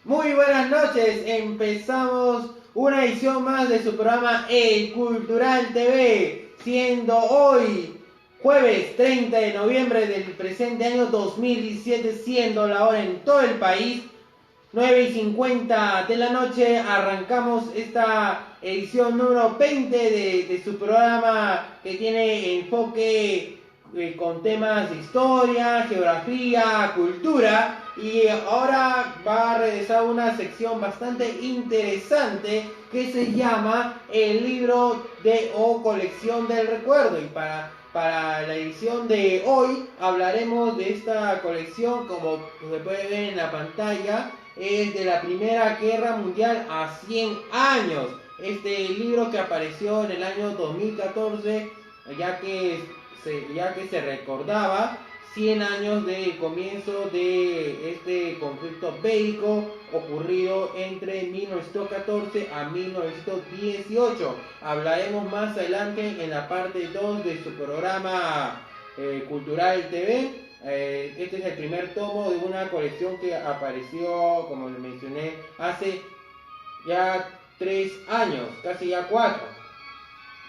Muy buenas noches, empezamos una edición más de su programa El Cultural TV, siendo hoy jueves 30 de noviembre del presente año 2017, siendo la hora en todo el país 9:50 de la noche. Arrancamos esta edición número 20 de su programa que tiene enfoque con temas de historia, geografía, cultura. Y ahora va a regresar una sección bastante interesante que se llama el libro de o colección del recuerdo. Y para la edición de hoy hablaremos de esta colección, como se puede ver en la pantalla, es de la Primera Guerra Mundial a 100 años. Este libro que apareció en el año 2014, ya que se recordaba 100 años del comienzo de este conflicto bélico ocurrido entre 1914 a 1918. Hablaremos más adelante en la parte 2 de su programa Cultural TV. Este es el primer tomo de una colección que apareció, como les mencioné, hace ya 3 años, casi ya 4.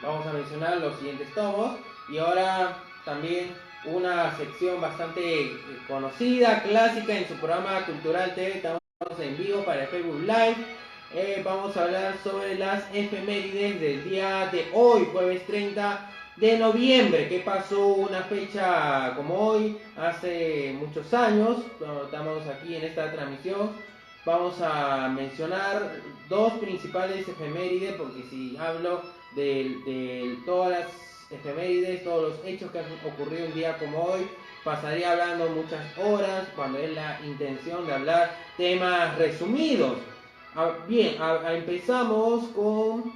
Vamos a mencionar los siguientes tomos y ahora también una sección bastante conocida, clásica en su programa Cultural TV. Estamos en vivo para Facebook Live. Vamos a hablar sobre las efemérides del día de hoy, jueves 30 de noviembre, que pasó una fecha como hoy, hace muchos años. Estamos aquí en esta transmisión. Vamos a mencionar dos principales efemérides, porque si hablo de todas las efemérides, todos los hechos que han ocurrido un día como hoy, pasaría hablando muchas horas, cuando es la intención de hablar temas resumidos. Bien, empezamos con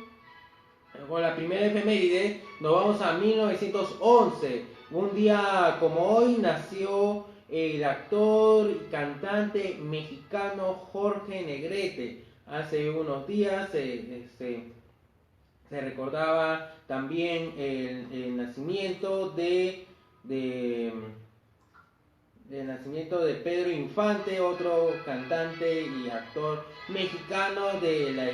la primera efeméride. Nos vamos a 1911. Un día como hoy nació el actor y cantante mexicano Jorge Negrete. Hace unos días se recordaba también el nacimiento de Pedro Infante, otro cantante y actor mexicano de la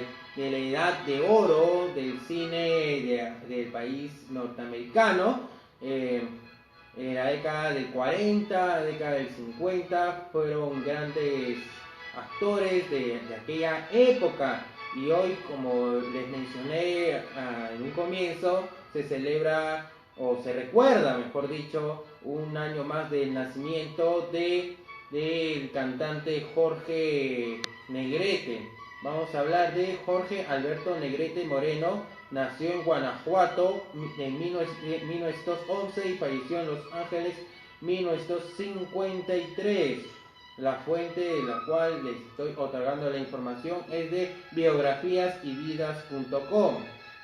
edad de oro del cine del país norteamericano. En la década del 40, la década del 50, fueron grandes actores de aquella época. Y hoy, como les mencioné en un comienzo, se celebra, o se recuerda, mejor dicho, un año más del nacimiento del cantante Jorge Negrete. Vamos a hablar de Jorge Alberto Negrete Moreno. Nació en Guanajuato en 1911 y falleció en Los Ángeles 1953. La fuente de la cual les estoy otorgando la información es de biografíasyvidas.com.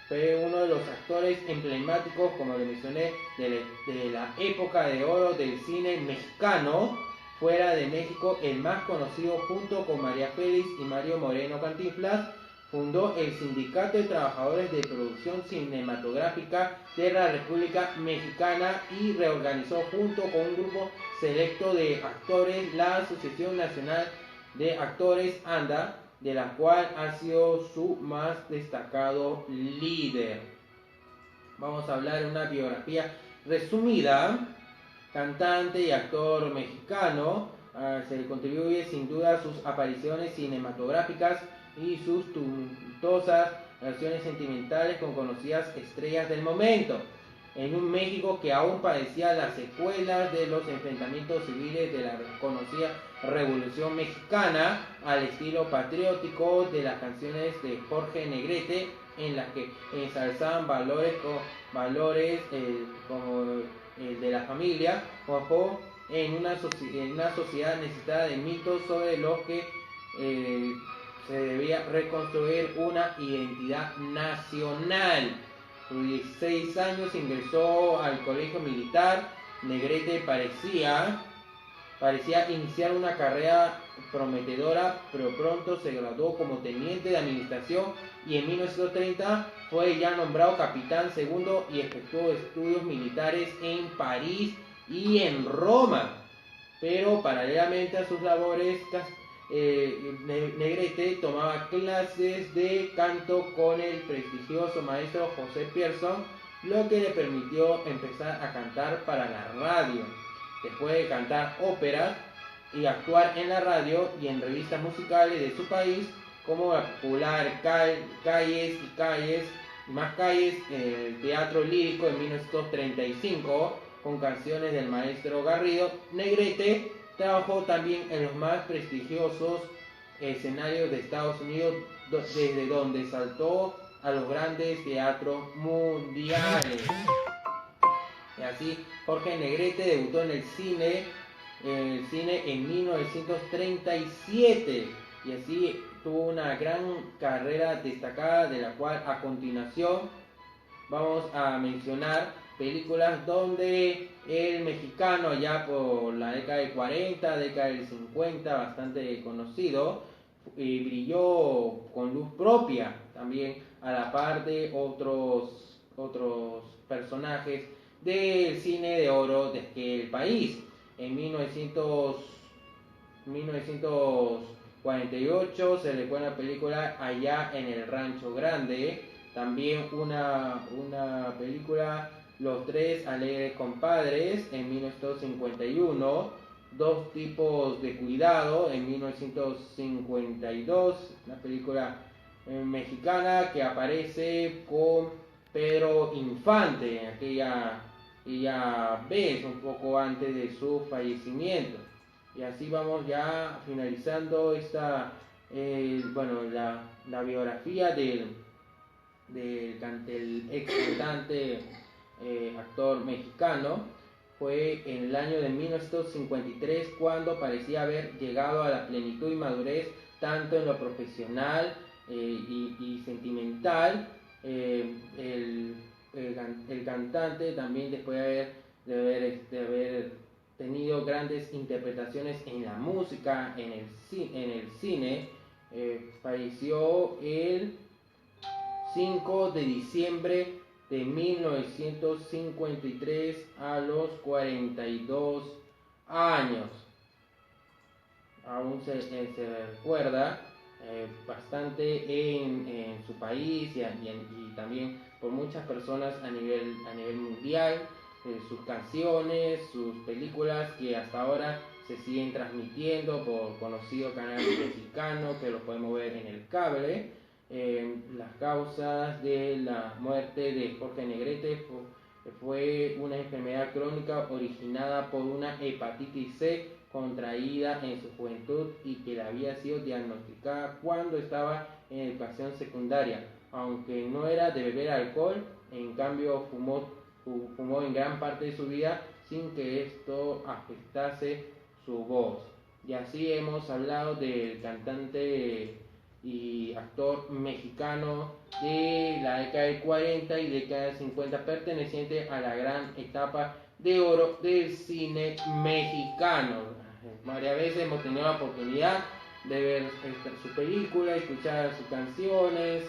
Fue uno de los actores emblemáticos, como les mencioné, de la época de oro del cine mexicano. Fuera de México, el más conocido, junto con María Félix y Mario Moreno Cantinflas, fundó el Sindicato de Trabajadores de Producción Cinematográfica de la República Mexicana y reorganizó junto con un grupo selecto de actores la Asociación Nacional de Actores ANDA, de la cual ha sido su más destacado líder. Vamos a hablar de una biografía resumida. Cantante y actor mexicano, se le contribuye sin duda sus apariciones cinematográficas y sus tumultuosas relaciones sentimentales con conocidas estrellas del momento. En un México que aún padecía las secuelas de los enfrentamientos civiles de la conocida Revolución Mexicana, al estilo patriótico de las canciones de Jorge Negrete, en las que ensalzaban valores como el de la familia, ojo, en una sociedad necesitada de mitos sobre los que se debía reconstruir una identidad nacional. A sus 16 años ingresó al colegio militar. Negrete parecía iniciar una carrera prometedora, pero pronto se graduó como teniente de administración y en 1930 fue ya nombrado capitán segundo y efectuó estudios militares en París y en Roma. Pero paralelamente a sus labores Negrete tomaba clases de canto con el prestigioso maestro José Pierson, lo que le permitió empezar a cantar para la radio. Después de cantar óperas y actuar en la radio y en revistas musicales de su país, como la popular Calles y Calles, y más Calles, el Teatro Lírico en 1935, con canciones del maestro Garrido, Negrete trabajó también en los más prestigiosos escenarios de Estados Unidos, desde donde saltó a los grandes teatros mundiales. Y así, Jorge Negrete debutó en el cine en 1937 y así tuvo una gran carrera destacada, de la cual a continuación vamos a mencionar películas donde el mexicano, ya por la década del 40, década del 50, bastante conocido, brilló con luz propia, también a la par de otros personajes del cine de oro de aquel país. En 1948 se le pone la película Allá en el Rancho Grande, también una película Los Tres Alegres Compadres en 1951, Dos Tipos de Cuidado en 1952, una película mexicana que aparece con Pedro Infante en aquella vez, un poco antes de su fallecimiento. Y así vamos ya finalizando la biografía del ex cantante, actor mexicano. Fue en el año de 1953 cuando parecía haber llegado a la plenitud y madurez tanto en lo profesional y sentimental. El cantante también, después de haber tenido grandes interpretaciones en la música, en el cine, falleció el 5 de diciembre de 1953 a los 42 años. Aún se recuerda bastante en su país y también por muchas personas a nivel mundial, sus canciones, sus películas que hasta ahora se siguen transmitiendo por conocido canal mexicano que lo podemos ver en el cable. Las causas de la muerte de Jorge Negrete fue una enfermedad crónica originada por una hepatitis C contraída en su juventud y que le había sido diagnosticada cuando estaba en educación secundaria. Aunque no era de beber alcohol, en cambio fumó en gran parte de su vida sin que esto afectase su voz. Y así hemos hablado del cantante y actor mexicano de la década del 40 y década del 50, perteneciente a la gran etapa de oro del cine mexicano. Varias veces hemos tenido la oportunidad de ver su película, escuchar sus canciones,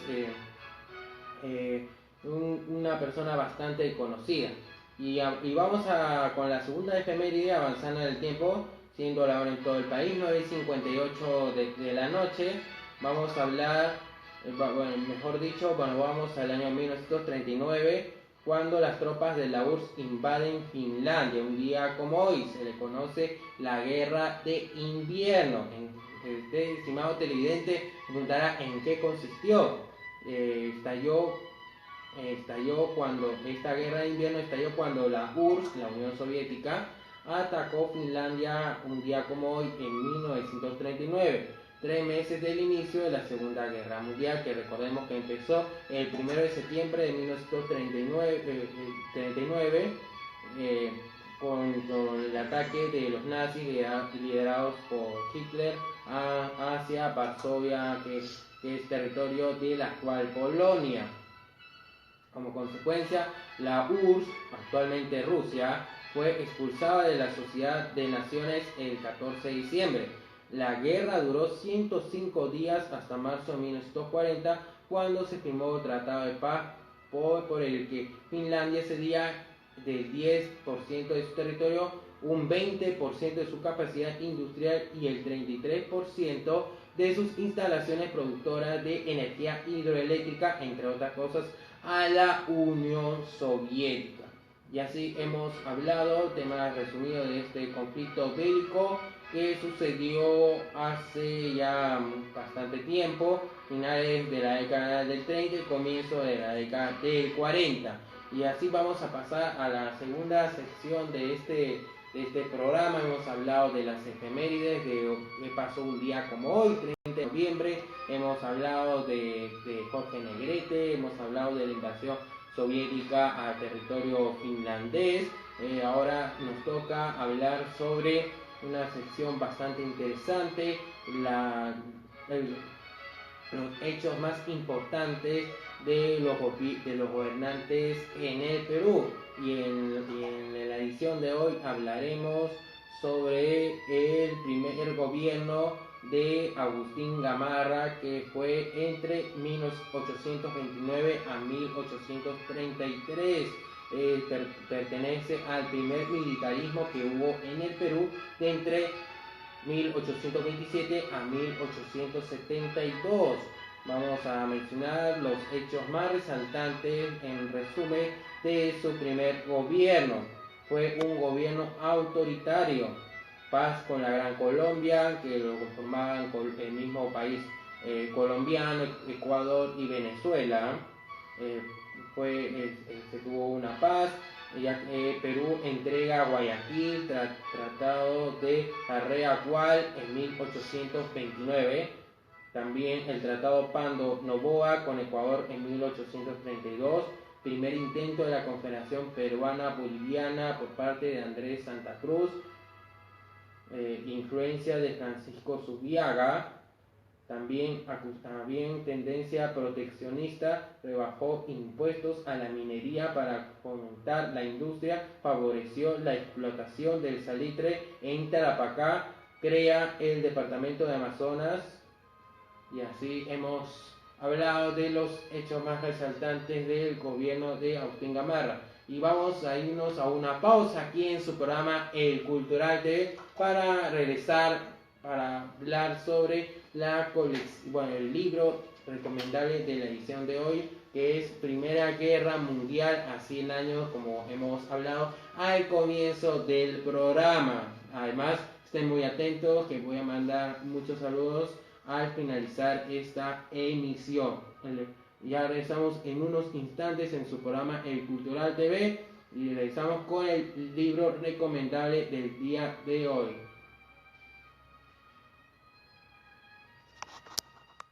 una persona bastante conocida. Y vamos con la segunda efeméride, avanzando en el tiempo, siendo la hora en todo el país, 9:58 de la noche. Vamos a hablar, vamos al año 1939, cuando las tropas de la URSS invaden Finlandia. Un día como hoy se le conoce la Guerra de Invierno. Usted, estimado televidente, preguntará en qué consistió. Esta guerra de invierno estalló cuando la URSS, la Unión Soviética, atacó Finlandia un día como hoy en 1939, 3 meses del inicio de la Segunda Guerra Mundial, que recordemos que empezó el 1 de septiembre de 1939 con el ataque de los nazis liderados por Hitler hacia Varsovia, que es territorio de la actual Polonia. Como consecuencia, la URSS, actualmente Rusia, fue expulsada de la Sociedad de Naciones el 14 de diciembre. La guerra duró 105 días hasta marzo de 1940, cuando se firmó el Tratado de Paz por el que Finlandia cedía del 10% de su territorio un 20% de su capacidad industrial y el 33% de sus instalaciones productoras de energía hidroeléctrica, entre otras cosas, a la Unión Soviética. Y así hemos hablado, tema resumido de este conflicto bélico que sucedió hace ya bastante tiempo, finales de la década del 30 y comienzo de la década del 40. Y así vamos a pasar a la segunda sección de este programa. Hemos hablado de las efemérides, de qué pasó un día como hoy, 30 de noviembre. Hemos hablado de Jorge Negrete, hemos hablado de la invasión soviética al territorio finlandés. Ahora nos toca hablar sobre una sección bastante interesante, los hechos más importantes de los gobernantes en el Perú. Y en la edición de hoy hablaremos sobre el primer gobierno de Agustín Gamarra, que fue entre 1829 a 1833. Pertenece al primer militarismo que hubo en el Perú de entre 1827 a 1872. Vamos a mencionar los hechos más resaltantes en resumen de su primer gobierno. Fue un gobierno autoritario, paz con la Gran Colombia, que lo conformaban con el mismo país colombiano, Ecuador y Venezuela. Se tuvo una paz. Perú entrega Guayaquil, Tratado de Arreacual en 1829. También el Tratado Pando Noboa con Ecuador en 1832. Primer intento de la Confederación Peruana-Boliviana por parte de Andrés Santa Cruz. Influencia de Francisco Zubiaga. También tendencia proteccionista, rebajó impuestos a la minería para fomentar la industria, favoreció la explotación del salitre en Tarapacá, crea el departamento de Amazonas. Y así hemos hablado de los hechos más resaltantes del gobierno de Agustín Gamarra. Y vamos a irnos a una pausa aquí en su programa El Cultural TV para regresar para hablar sobre el libro recomendable de la edición de hoy, que es Primera Guerra Mundial a 100 años, como hemos hablado al comienzo del programa. Además, estén muy atentos que voy a mandar muchos saludos al finalizar esta emisión. Ya regresamos en unos instantes en su programa El Cultural TV y regresamos con el libro recomendable del día de hoy.